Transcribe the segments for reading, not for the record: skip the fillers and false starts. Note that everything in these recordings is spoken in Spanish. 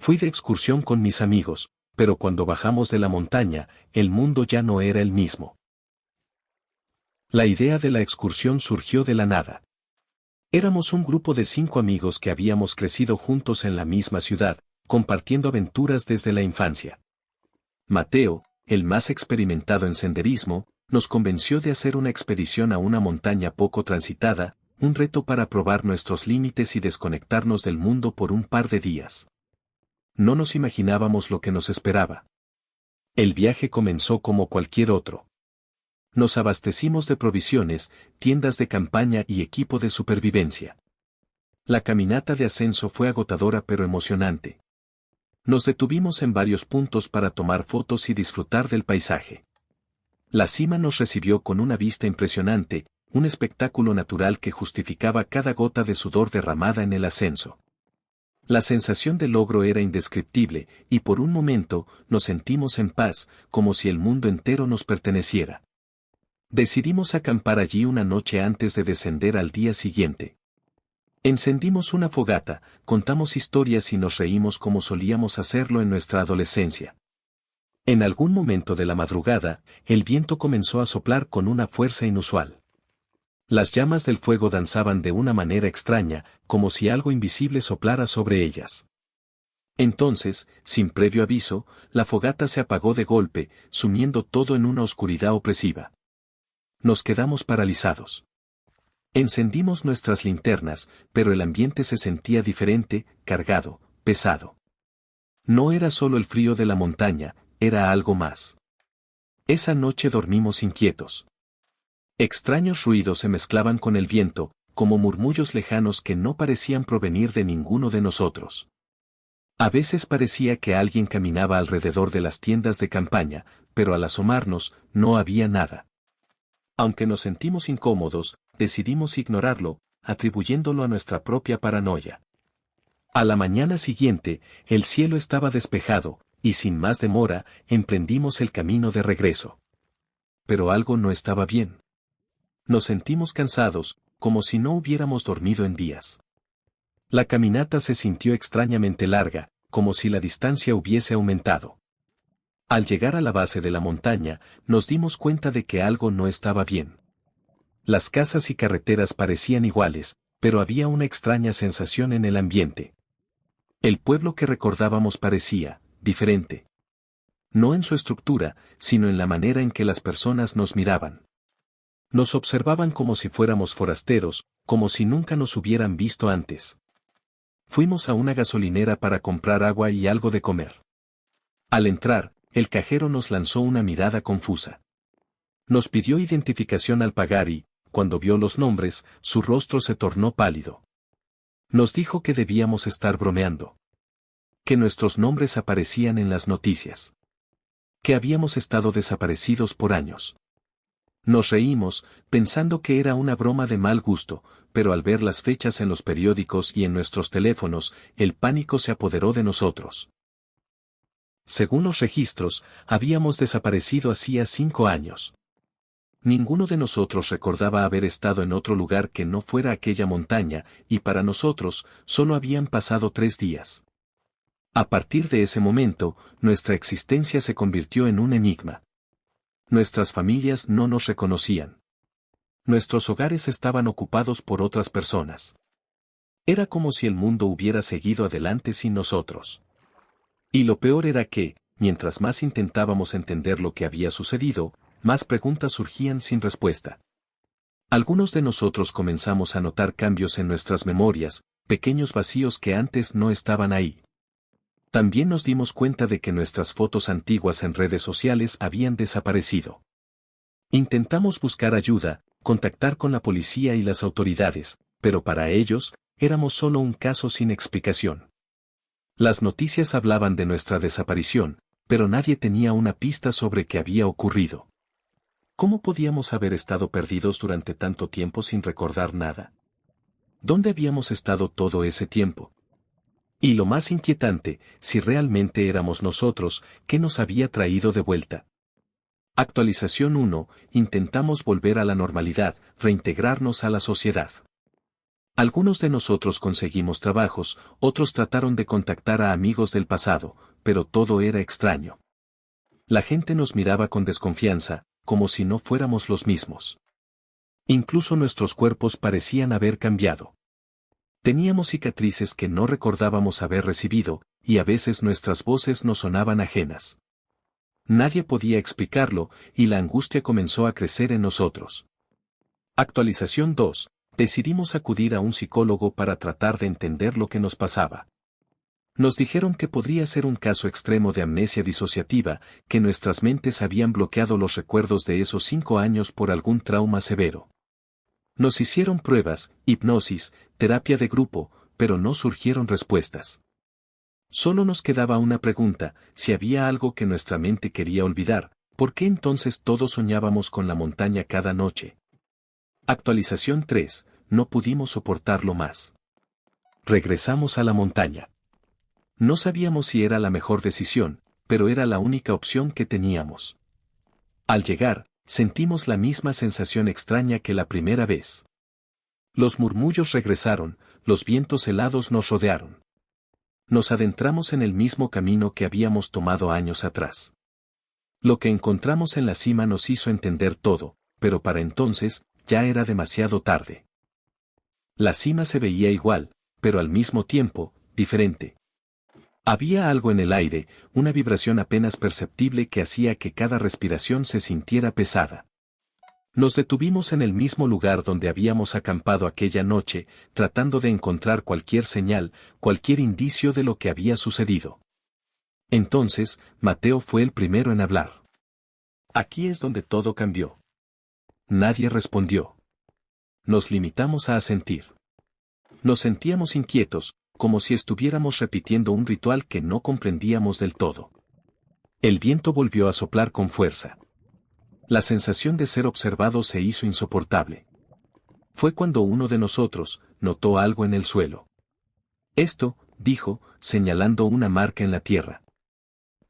Fui de excursión con mis amigos, pero cuando bajamos de la montaña, el mundo ya no era el mismo. La idea de la excursión surgió de la nada. Éramos un grupo de 5 amigos que habíamos crecido juntos en la misma ciudad, compartiendo aventuras desde la infancia. Mateo, el más experimentado en senderismo, nos convenció de hacer una expedición a una montaña poco transitada, un reto para probar nuestros límites y desconectarnos del mundo por un par de días. No nos imaginábamos lo que nos esperaba. El viaje comenzó como cualquier otro. Nos abastecimos de provisiones, tiendas de campaña y equipo de supervivencia. La caminata de ascenso fue agotadora pero emocionante. Nos detuvimos en varios puntos para tomar fotos y disfrutar del paisaje. La cima nos recibió con una vista impresionante, un espectáculo natural que justificaba cada gota de sudor derramada en el ascenso. La sensación de logro era indescriptible, y por un momento nos sentimos en paz, como si el mundo entero nos perteneciera. Decidimos acampar allí una noche antes de descender al día siguiente. Encendimos una fogata, contamos historias y nos reímos como solíamos hacerlo en nuestra adolescencia. En algún momento de la madrugada, el viento comenzó a soplar con una fuerza inusual. Las llamas del fuego danzaban de una manera extraña, como si algo invisible soplara sobre ellas. Entonces, sin previo aviso, la fogata se apagó de golpe, sumiendo todo en una oscuridad opresiva. Nos quedamos paralizados. Encendimos nuestras linternas, pero el ambiente se sentía diferente, cargado, pesado. No era solo el frío de la montaña, era algo más. Esa noche dormimos inquietos. Extraños ruidos se mezclaban con el viento, como murmullos lejanos que no parecían provenir de ninguno de nosotros. A veces parecía que alguien caminaba alrededor de las tiendas de campaña, pero al asomarnos, no había nada. Aunque nos sentimos incómodos, decidimos ignorarlo, atribuyéndolo a nuestra propia paranoia. A la mañana siguiente, el cielo estaba despejado, y sin más demora, emprendimos el camino de regreso. Pero algo no estaba bien. Nos sentimos cansados, como si no hubiéramos dormido en días. La caminata se sintió extrañamente larga, como si la distancia hubiese aumentado. Al llegar a la base de la montaña, nos dimos cuenta de que algo no estaba bien. Las casas y carreteras parecían iguales, pero había una extraña sensación en el ambiente. El pueblo que recordábamos parecía diferente. No en su estructura, sino en la manera en que las personas nos miraban. Nos observaban como si fuéramos forasteros, como si nunca nos hubieran visto antes. Fuimos a una gasolinera para comprar agua y algo de comer. Al entrar, el cajero nos lanzó una mirada confusa. Nos pidió identificación al pagar y, cuando vio los nombres, su rostro se tornó pálido. Nos dijo que debíamos estar bromeando. Que nuestros nombres aparecían en las noticias. Que habíamos estado desaparecidos por años. Nos reímos, pensando que era una broma de mal gusto, pero al ver las fechas en los periódicos y en nuestros teléfonos, el pánico se apoderó de nosotros. Según los registros, habíamos desaparecido hacía 5 años. Ninguno de nosotros recordaba haber estado en otro lugar que no fuera aquella montaña, y para nosotros, solo habían pasado 3 días. A partir de ese momento, nuestra existencia se convirtió en un enigma. Nuestras familias no nos reconocían. Nuestros hogares estaban ocupados por otras personas. Era como si el mundo hubiera seguido adelante sin nosotros. Y lo peor era que, mientras más intentábamos entender lo que había sucedido, más preguntas surgían sin respuesta. Algunos de nosotros comenzamos a notar cambios en nuestras memorias, pequeños vacíos que antes no estaban ahí. También nos dimos cuenta de que nuestras fotos antiguas en redes sociales habían desaparecido. Intentamos buscar ayuda, contactar con la policía y las autoridades, pero para ellos, éramos solo un caso sin explicación. Las noticias hablaban de nuestra desaparición, pero nadie tenía una pista sobre qué había ocurrido. ¿Cómo podíamos haber estado perdidos durante tanto tiempo sin recordar nada? ¿Dónde habíamos estado todo ese tiempo? Y lo más inquietante, si realmente éramos nosotros, ¿qué nos había traído de vuelta? Actualización 1. Intentamos volver a la normalidad, reintegrarnos a la sociedad. Algunos de nosotros conseguimos trabajos, otros trataron de contactar a amigos del pasado, pero todo era extraño. La gente nos miraba con desconfianza, como si no fuéramos los mismos. Incluso nuestros cuerpos parecían haber cambiado. Teníamos cicatrices que no recordábamos haber recibido, y a veces nuestras voces nos sonaban ajenas. Nadie podía explicarlo, y la angustia comenzó a crecer en nosotros. Actualización 2. Decidimos acudir a un psicólogo para tratar de entender lo que nos pasaba. Nos dijeron que podría ser un caso extremo de amnesia disociativa, que nuestras mentes habían bloqueado los recuerdos de esos 5 años por algún trauma severo. Nos hicieron pruebas, hipnosis, terapia de grupo, pero no surgieron respuestas. Solo nos quedaba una pregunta: si había algo que nuestra mente quería olvidar, ¿por qué entonces todos soñábamos con la montaña cada noche? Actualización 3. No pudimos soportarlo más. Regresamos a la montaña. No sabíamos si era la mejor decisión, pero era la única opción que teníamos. Al llegar, sentimos la misma sensación extraña que la primera vez. Los murmullos regresaron, los vientos helados nos rodearon. Nos adentramos en el mismo camino que habíamos tomado años atrás. Lo que encontramos en la cima nos hizo entender todo, pero para entonces, ya era demasiado tarde. La cima se veía igual, pero al mismo tiempo, diferente. Había algo en el aire, una vibración apenas perceptible que hacía que cada respiración se sintiera pesada. Nos detuvimos en el mismo lugar donde habíamos acampado aquella noche, tratando de encontrar cualquier señal, cualquier indicio de lo que había sucedido. Entonces, Mateo fue el primero en hablar. Aquí es donde todo cambió. Nadie respondió. Nos limitamos a asentir. Nos sentíamos inquietos, como si estuviéramos repitiendo un ritual que no comprendíamos del todo. El viento volvió a soplar con fuerza. La sensación de ser observado se hizo insoportable. Fue cuando uno de nosotros notó algo en el suelo. Esto, dijo, señalando una marca en la tierra.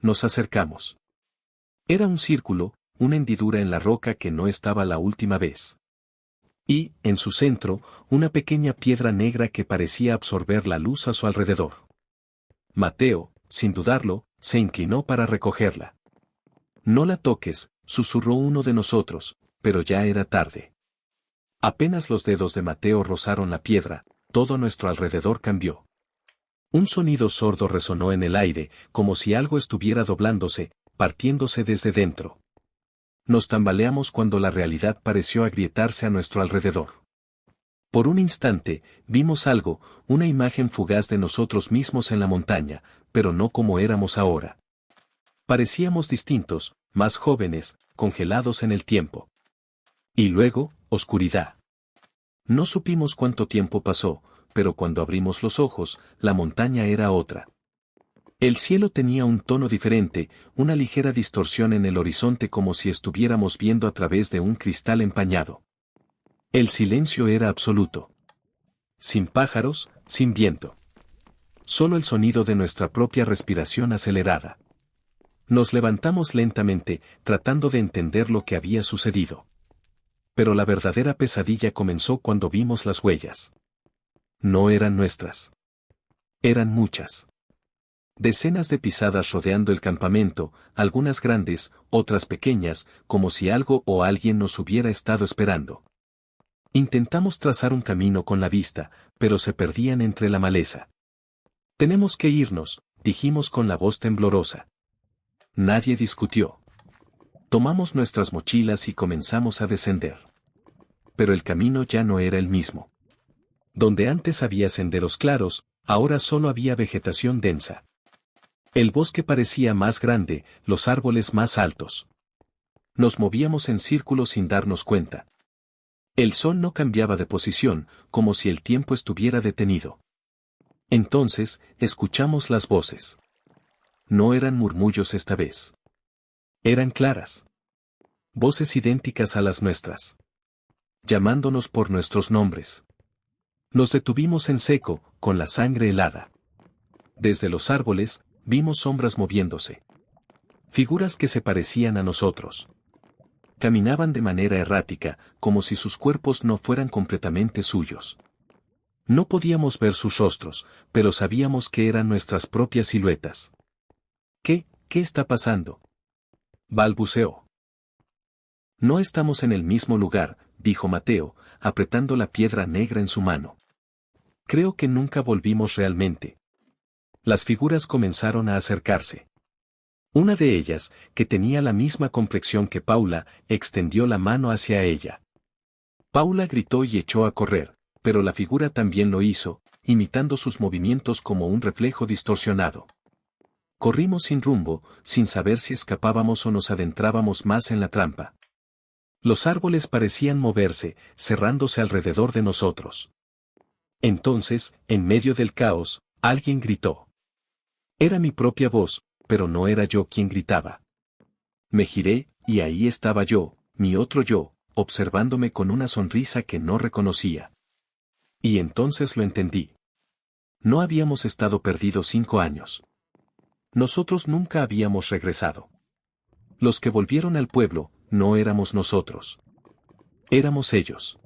Nos acercamos. Era un círculo, una hendidura en la roca que no estaba la última vez. Y, en su centro, una pequeña piedra negra que parecía absorber la luz a su alrededor. Mateo, sin dudarlo, se inclinó para recogerla. No la toques, susurró uno de nosotros, pero ya era tarde. Apenas los dedos de Mateo rozaron la piedra, todo nuestro alrededor cambió. Un sonido sordo resonó en el aire, como si algo estuviera doblándose, partiéndose desde dentro. Nos tambaleamos cuando la realidad pareció agrietarse a nuestro alrededor. Por un instante, vimos algo, una imagen fugaz de nosotros mismos en la montaña, pero no como éramos ahora. Parecíamos distintos, más jóvenes, congelados en el tiempo. Y luego, oscuridad. No supimos cuánto tiempo pasó, pero cuando abrimos los ojos, la montaña era otra. El cielo tenía un tono diferente, una ligera distorsión en el horizonte como si estuviéramos viendo a través de un cristal empañado. El silencio era absoluto. Sin pájaros, sin viento. Solo el sonido de nuestra propia respiración acelerada. Nos levantamos lentamente, tratando de entender lo que había sucedido. Pero la verdadera pesadilla comenzó cuando vimos las huellas. No eran nuestras. Eran muchas. Decenas de pisadas rodeando el campamento, algunas grandes, otras pequeñas, como si algo o alguien nos hubiera estado esperando. Intentamos trazar un camino con la vista, pero se perdían entre la maleza. Tenemos que irnos, dijimos con la voz temblorosa. Nadie discutió. Tomamos nuestras mochilas y comenzamos a descender. Pero el camino ya no era el mismo. Donde antes había senderos claros, ahora solo había vegetación densa. El bosque parecía más grande, los árboles más altos. Nos movíamos en círculos sin darnos cuenta. El sol no cambiaba de posición, como si el tiempo estuviera detenido. Entonces, escuchamos las voces. No eran murmullos esta vez. Eran claras. Voces idénticas a las nuestras. Llamándonos por nuestros nombres. Nos detuvimos en seco, con la sangre helada. Desde los árboles, vimos sombras moviéndose. Figuras que se parecían a nosotros. Caminaban de manera errática, como si sus cuerpos no fueran completamente suyos. No podíamos ver sus rostros, pero sabíamos que eran nuestras propias siluetas. ¿Qué está pasando?, balbuceó. No estamos en el mismo lugar, dijo Mateo, apretando la piedra negra en su mano. Creo que nunca volvimos realmente. Las figuras comenzaron a acercarse. Una de ellas, que tenía la misma complexión que Paula, extendió la mano hacia ella. Paula gritó y echó a correr, pero la figura también lo hizo, imitando sus movimientos como un reflejo distorsionado. Corrimos sin rumbo, sin saber si escapábamos o nos adentrábamos más en la trampa. Los árboles parecían moverse, cerrándose alrededor de nosotros. Entonces, en medio del caos, alguien gritó. Era mi propia voz, pero no era yo quien gritaba. Me giré, y ahí estaba yo, mi otro yo, observándome con una sonrisa que no reconocía. Y entonces lo entendí. No habíamos estado perdidos 5 años. Nosotros nunca habíamos regresado. Los que volvieron al pueblo, no éramos nosotros. Éramos ellos.